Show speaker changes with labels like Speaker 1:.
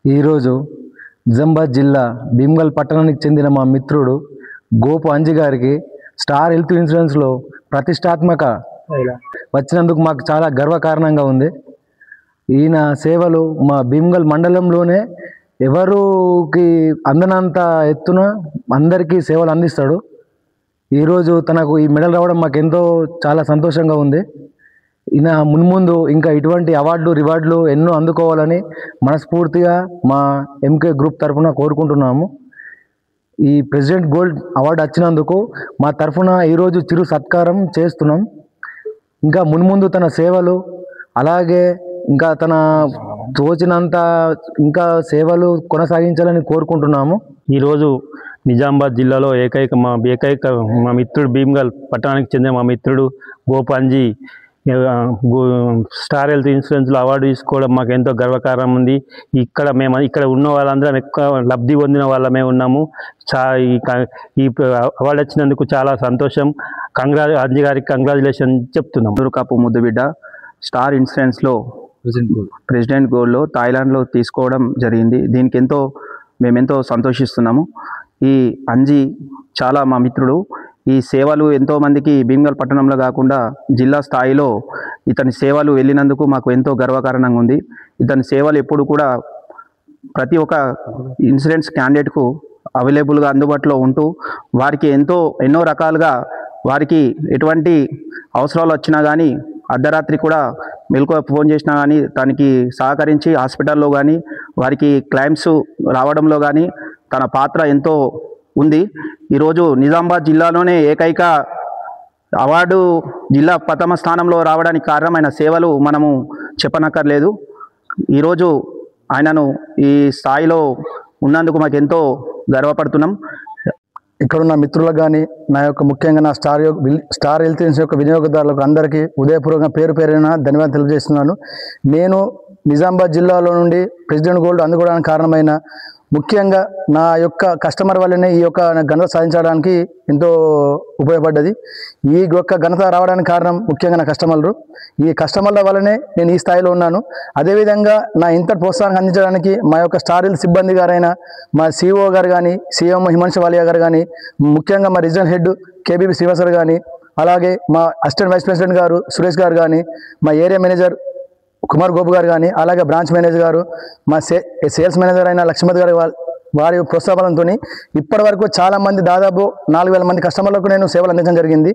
Speaker 1: ఈరోజు నిజామాబాద్ జిల్లా భీమ్గల్ పట్టణానికి చెందిన మా మిత్రుడు గోపు అంజి గారికి స్టార్ హెల్త్ ఇన్సూరెన్స్లో ప్రతిష్టాత్మక వచ్చినందుకు మాకు చాలా గర్వకారణంగా ఉంది. ఈయన సేవలు మా భీమ్గల్ మండలంలోనే ఎవరికి అందనంత ఎత్తున అందరికీ సేవలు అందిస్తాడు. ఈరోజు తనకు ఈ మెడల్ రావడం మాకెంతో చాలా సంతోషంగా ఉంది. ఈయన మున్ముందు ఇంకా ఇటువంటి రివార్డులు ఎన్నో అందుకోవాలని మనస్ఫూర్తిగా మా ఎంకే గ్రూప్ తరఫున కోరుకుంటున్నాము. ఈ ప్రెసిడెంట్ గోల్డ్ అవార్డు వచ్చినందుకు మా తరఫున ఈరోజు చిరు సత్కారం చేస్తున్నాం. ఇంకా మున్ముందు తన సేవలు అలాగే ఇంకా తన తోచినంత ఇంకా సేవలు కొనసాగించాలని కోరుకుంటున్నాము.
Speaker 2: ఈరోజు నిజామాబాద్ జిల్లాలో ఏకైక మా మిత్రుడు భీమ్గల్ పట్టణానికి చెందిన మా మిత్రుడు గోపు అంజి స్టార్ హెల్త్ ఇన్సూరెన్స్లో అవార్డు తీసుకోవడం మాకు ఎంతో గర్వకారణం ఉంది. ఇక్కడ ఉన్న వాళ్ళందరం ఎక్కువ లబ్ధి పొందిన వాళ్ళమే ఉన్నాము. ఈ అవార్డు వచ్చినందుకు చాలా సంతోషం. అంజి గారికి కంగ్రాచులేషన్ చెప్తున్నాం.
Speaker 3: దుర్కాపు ముద్దుబిడ్డ స్టార్ ఇన్సూరెన్స్లో ప్రెసిడెంట్ గోల్డ్లో థాయిలాండ్లో తీసుకోవడం జరిగింది. దీనికి మేమెంతో సంతోషిస్తున్నాము. ఈ అంజి చాలా మా మిత్రుడు. ఈ సేవలు ఎంతోమందికి భీమ్గల్ పట్టణంలో కాకుండా జిల్లా స్థాయిలో ఇతని సేవలు వెళ్ళినందుకు మాకు ఎంతో గర్వకారణంగా ఉంది. ఇతని సేవలు ఎప్పుడు కూడా ప్రతి ఒక్క ఇన్సూరెన్స్ క్యాండిడేట్కు అవైలబుల్గా అందుబాటులో ఉంటూ వారికి ఎన్నో రకాలుగా వారికి ఎటువంటి అవసరాలు వచ్చినా కానీ అర్ధరాత్రి కూడా మెలకువ ఫోన్ చేసినా కానీ దానికి సహకరించి హాస్పిటల్లో కానీ వారికి క్లైమ్స్ రావడంలో కానీ తన పాత్ర ఎంతో ఉంది. ఈరోజు నిజామాబాద్ జిల్లాలోనే ఏకైక అవార్డు జిల్లా ప్రథమ స్థానంలో రావడానికి కారణమైన సేవలు మనము చెప్పనక్కర్లేదు. ఈరోజు ఆయనను ఈ స్థాయిలో ఉన్నందుకు మాకు ఎంతో గర్వపడుతున్నాం.
Speaker 1: ఇక్కడున్న మిత్రులకు కానీ నా యొక్క ముఖ్యంగా నా స్టార్ హెల్త్ ఇన్సూరెన్స్ యొక్క వినియోగదారులకు అందరికీ ఉదయపూర్వకంగా పేరున ధన్యవాదాలు తెలియజేస్తున్నాను. నేను నిజామాబాద్ జిల్లాలో నుండి ప్రెసిడెంట్ గోల్డ్ అందుకోవడానికి కారణమైన ముఖ్యంగా నా యొక్క కస్టమర్ వల్లనే ఈ యొక్క ఘనత సాధించడానికి ఎంతో ఉపయోగపడ్డది. ఈ యొక్క ఘనత రావడానికి కారణం ముఖ్యంగా నా కస్టమర్లు. ఈ కస్టమర్ల వల్లనే నేను ఈ స్థాయిలో ఉన్నాను. అదేవిధంగా నా ఇంత ప్రోత్సాహం అందించడానికి మా యొక్క స్టార్ హెల్త్ సిబ్బంది గారైన మా సిఇఓ గారు కానీ, సిఎం హిమాంశు వాలియా గారు కానీ, ముఖ్యంగా మా రీజనల్ హెడ్ కేబీబీ శ్రీనివాసరావు కానీ, అలాగే మా అసిస్టెంట్ వైస్ ప్రెసిడెంట్ గారు సురేష్ గారు కానీ, మా ఏరియా మేనేజర్ కుమార్ గోపు గారు కానీ, అలాగే బ్రాంచ్ మేనేజర్ గారు, మా సేల్స్ మేనేజర్ అయిన లక్ష్మణ్ గారు వారి ప్రోత్సాహంతో ఇప్పటి వరకు చాలామంది దాదాపు 4000 మంది కస్టమర్లకు నేను సేవలు అందించడం జరిగింది.